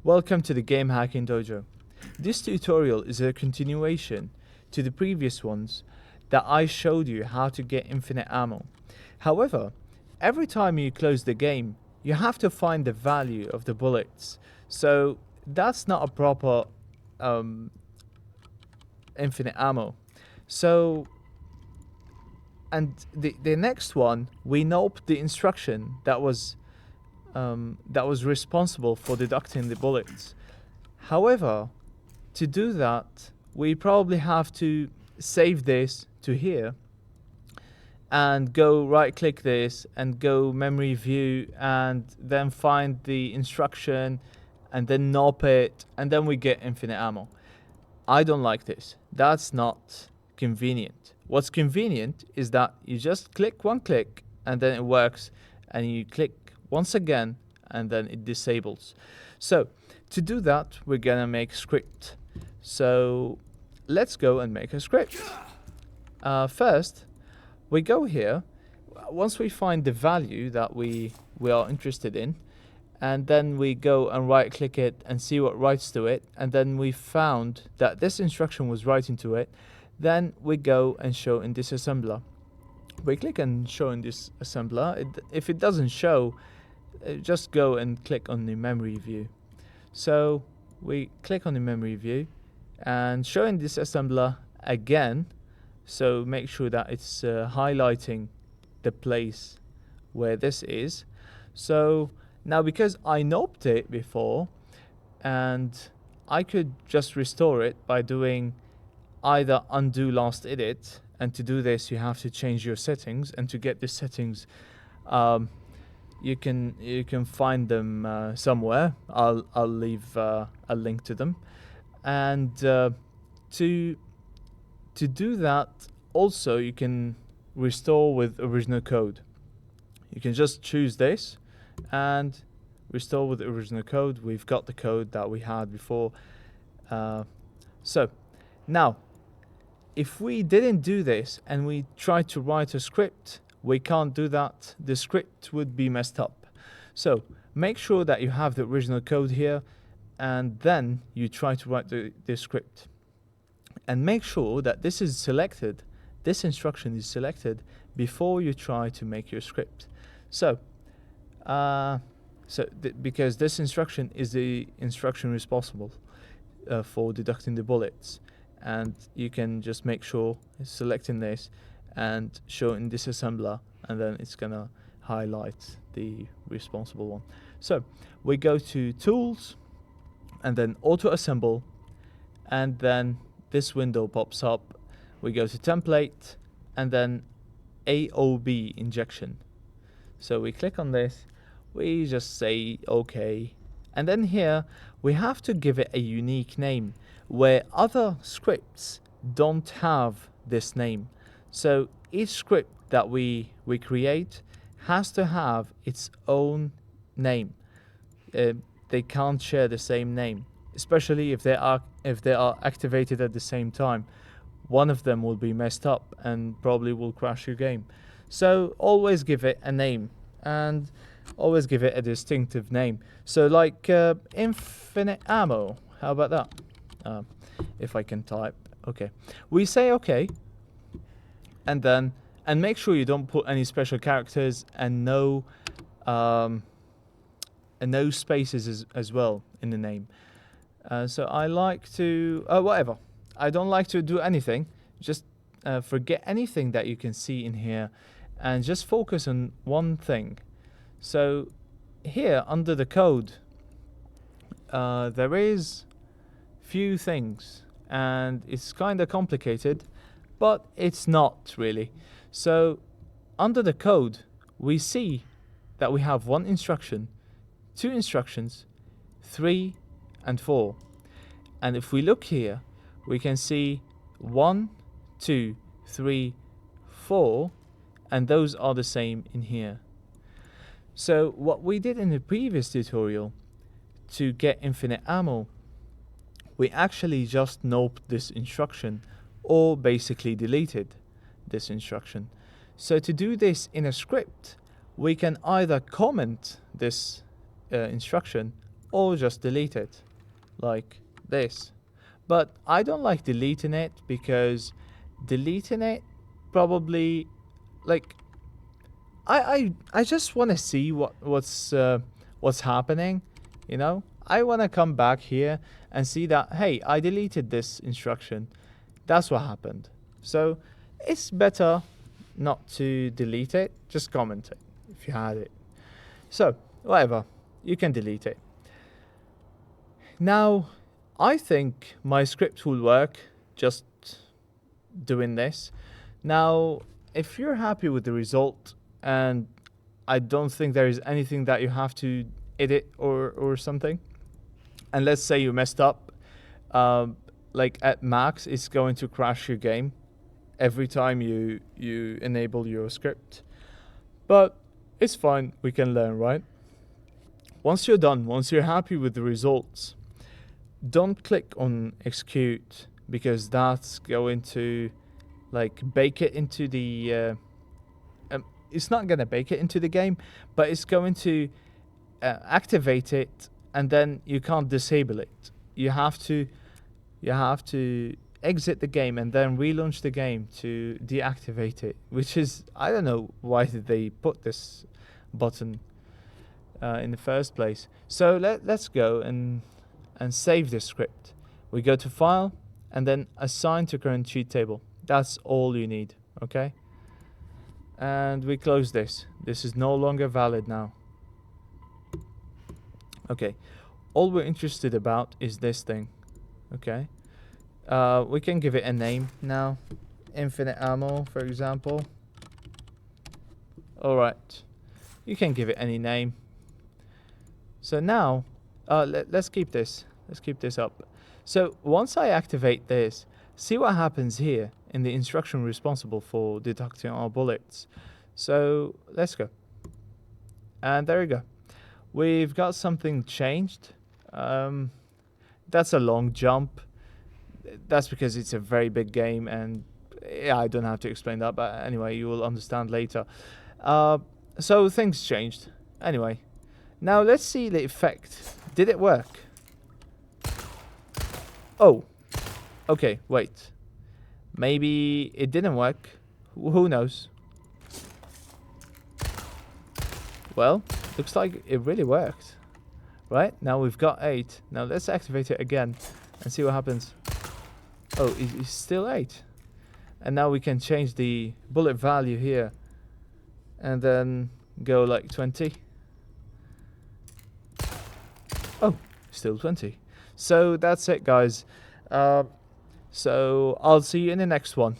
Welcome to the Game Hacking Dojo. This tutorial is a continuation to the previous ones that I showed you how to get infinite ammo. However, every time you close the game, you have to find the value of the bullets. So that's not a proper infinite ammo. So, and the next one, we noped the instruction that was responsible for deducting the bullets. However, to do that, we probably have to save this to here and go right click this and go memory view and then find the instruction and then nop it and then we get infinite ammo. I don't like this. That's not convenient. What's convenient is that you just click one click and then it works, and you click once again and then it disables. So to do that, we're gonna make a script. So let's go and make a script. First, we go here. Once we find the value that we are interested in, and then we go and right click it and see what writes to it, and then we found that this instruction was writing to it, then we go and show in disassembler. We click and show in this assembler. If it doesn't show, just go and click on the memory view. So we click on the memory view and show in this assembler again. So make sure that it's highlighting the place where this is. So now, because I noped it before, and I could just restore it by doing either undo last edit, and to do this you have to change your settings, and to get the settings you can find them somewhere. I'll leave a link to them, and to do that also you can restore with original code. You can just choose this and restore with the original code. We've got the code that we had before. So now, if we didn't do this and we tried to write a script, we can't do that. The script would be messed up. So make sure that you have the original code here, and then you try to write the script. And make sure that this is selected, this instruction is selected before you try to make your script. So, because this instruction is the instruction responsible for deducting the bullets, and you can just make sure selecting this and show in disassembler, and then it's gonna highlight the responsible one. So we go to tools and then auto assemble, and then this window pops up. We go to template and then AOB injection. So we click on this, we just say okay, and then here we have to give it a unique name where other scripts don't have this name. So each script that we create has to have its own name. They can't share the same name, especially if they are activated at the same time. One of them will be messed up and probably will crash your game. So always give it a name, and always give it a distinctive name. So like infinite ammo, how about that? If I can type, okay. We say okay, and then make sure you don't put any special characters, and no spaces as well in the name. So I like to whatever. I don't like to do anything. Just forget anything that you can see in here, and just focus on one thing. So here under the code, there is few things, and it's kind of complicated, but it's not really. So under the code, we see that we have one instruction, two instructions, 3 and 4. And if we look here, we can see 1, 2, 3, 4, and those are the same in here. So what we did in the previous tutorial to get infinite ammo, we actually just noped this instruction, or basically deleted this instruction. So to do this in a script, we can either comment this instruction, or just delete it, like this. But I don't like deleting it because deleting it probably, like, I just want to see what's happening, you know. I want to come back here and see that, hey, I deleted this instruction. That's what happened. So it's better not to delete it. Just comment it if you had it. So whatever, you can delete it. Now, I think my script will work just doing this. Now, if you're happy with the result, and I don't think there is anything that you have to edit or something, and let's say you messed up, like at max, it's going to crash your game every time you enable your script. But it's fine, we can learn, right? Once you're done, once you're happy with the results, don't click on execute, because that's going to like bake it into the it's not going to bake it into the game, but it's going to activate it, and then you can't disable it. You have to exit the game and then relaunch the game to deactivate it, which is, I don't know why did they put this button in the first place. So let's go and save this script. We go to file and then assign to current cheat table. That's all you need, okay? And we close this. This is no longer valid now. Okay, all we're interested about is this thing, okay? We can give it a name now. Infinite ammo, for example. Alright, you can give it any name. So now, let's keep this. Let's keep this up. So once I activate this, see what happens here in the instruction responsible for deducting our bullets. So let's go. And there we go. We've got something changed. That's a long jump. That's because it's a very big game, and yeah, I don't have to explain that, but anyway, you will understand later. So things changed. Anyway, now let's see the effect. Did it work? Oh, okay, wait. Maybe it didn't work. Who knows? Well, looks like it really worked. Right, now we've got 8. Now let's activate it again and see what happens. Oh, it's still 8. And now we can change the bullet value here. And then go like 20. Oh, still 20. So that's it, guys. So I'll see you in the next one.